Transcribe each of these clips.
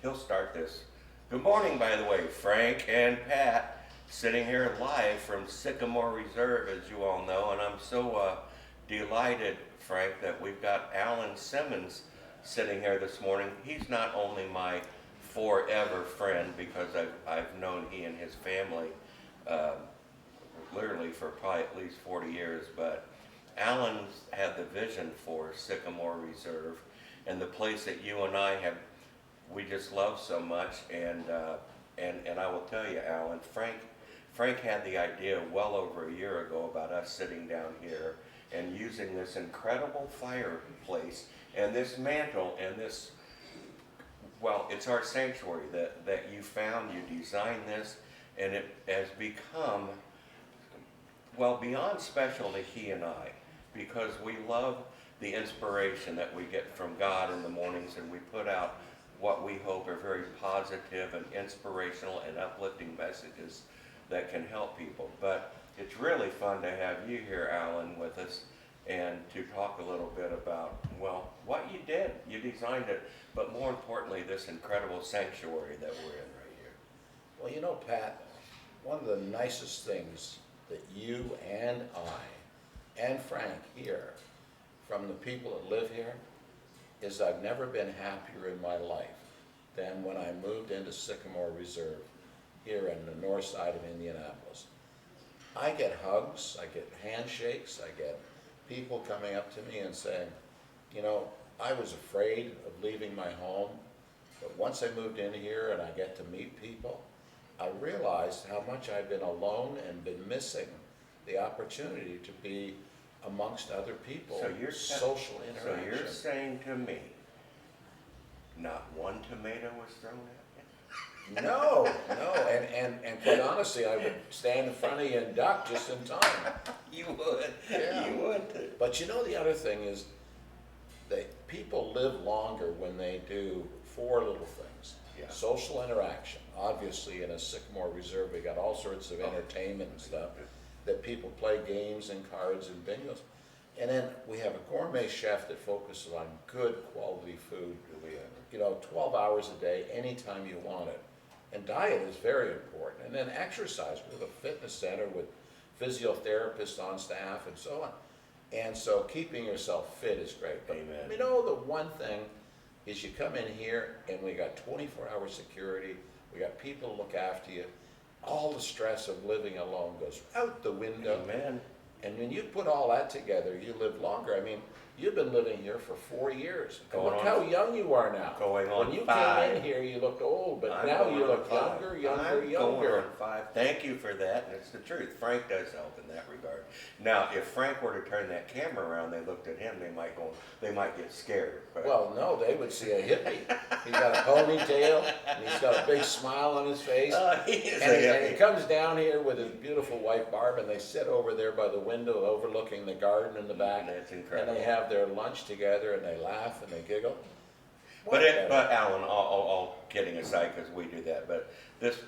he'll start this. Good morning, by the way, Frank and Pat, sitting here live from Sycamore Reserve, as you all know, and I'm so delighted, Frank, that we've got Alan Symons sitting here this morning. He's not only my forever friend, because I've known he and his family literally for probably at least 40 years, but Alan's had the vision for Sycamore Reserve and the place that you and I have, we just love so much. And I will tell you, Alan, Frank had the idea well over a year ago about us sitting down here and using this incredible fireplace and this mantle and this, well, it's our sanctuary that you found, you designed this, and it has become, well, beyond special to he and I, because we love the inspiration that we get from God in the mornings, and we put out what we hope are very positive and inspirational and uplifting messages that can help people. But it's really fun to have you here, Alan, with us, and to talk a little bit about, well, what you did. You designed it, but more importantly, this incredible sanctuary that we're in right here. Well, you know, Pat, one of the nicest things that you and I and Frank hear from the people that live here is I've never been happier in my life than when I moved into Sycamore Reserve here in the north side of Indianapolis. I get hugs, I get handshakes, I get people coming up to me and saying, you know, I was afraid of leaving my home, but once I moved in here and I get to meet people, I realized how much I've been alone and been missing the opportunity to be amongst other people, social interaction. So you're saying to me, not one tomato was thrown at you? No, and quite honestly, I would stand in front of you and duck just in time. You would, Yeah. You would. But you know, the other thing is that people live longer when they do four little things. Yeah. Social interaction. Obviously, in a Sycamore Reserve, we got all sorts of entertainment and stuff that people play games and cards and bingos. And then we have a gourmet chef that focuses on good quality food. You know, 12 hours a day, anytime you want it. And diet is very important. And then exercise. We have a fitness center with physiotherapists on staff and so on. And so keeping yourself fit is great. But Amen. you know, the one thing is you come in here and we got 24-hour security. We got people to look after you. All the stress of living alone goes out the window. Amen. And when you put all that together, you live longer. I mean, you've been living here for 4 years. And look how young you are now. Going on When you 5. came in here, you looked old, but I'm now going you on look 5. younger. I'm going on 5. Thank you for that, and it's the truth. Frank does help in that regard. Now, if Frank were to turn that camera around, they looked at him, they might get scared. But Well, no, they would see a hippie. He's got a ponytail, and he's got a big smile on his face. he is And a he hippie. comes down here with his beautiful wife Barb, and they sit over there by the window overlooking the garden in the back. That's incredible. And they have their lunch together, and they laugh and they giggle. But Alan, all kidding aside, because we do that, but this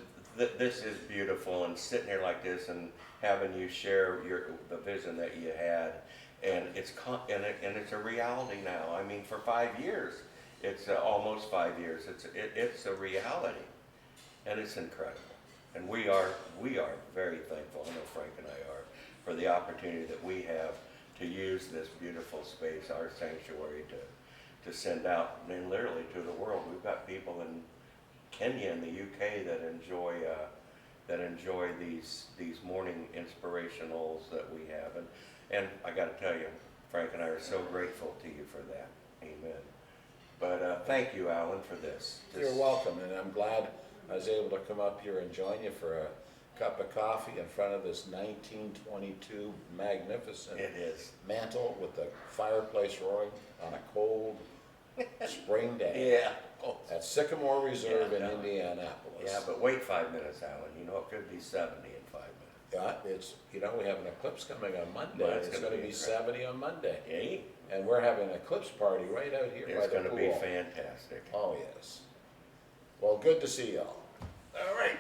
is beautiful, and sitting here like this and having you share the vision that you had, and it's a reality now. I mean, for 5 years, it's almost 5 years. It's a reality, and it's incredible. And we are very thankful. I know Frank and I are, for the opportunity that we have to use this beautiful space, our sanctuary, to send out, I mean, literally to the world. We've got people in Kenya and the UK that enjoy these morning inspirationals that we have, and I got to tell you, Frank and I are so grateful to you for that. Amen. But thank you, Alan, for this. You're welcome, and I'm glad I was able to come up here and join you for a cup of coffee in front of this 1922 magnificent It is. mantle with the fireplace roaring on a cold spring day. Yeah. Oh, At Sycamore Reserve in Yeah. Indianapolis. Yeah, but wait 5 minutes, Alan. You know, it could be 70 in 5 minutes. Yeah, it's, you know, we have an eclipse coming on Monday. Well, it's It's gonna going to be be incredible. 70 on Monday. Hey, And we're having an eclipse party right out here by it's the going to pool. be fantastic. Oh, yes. Well, good to see y'all. All right.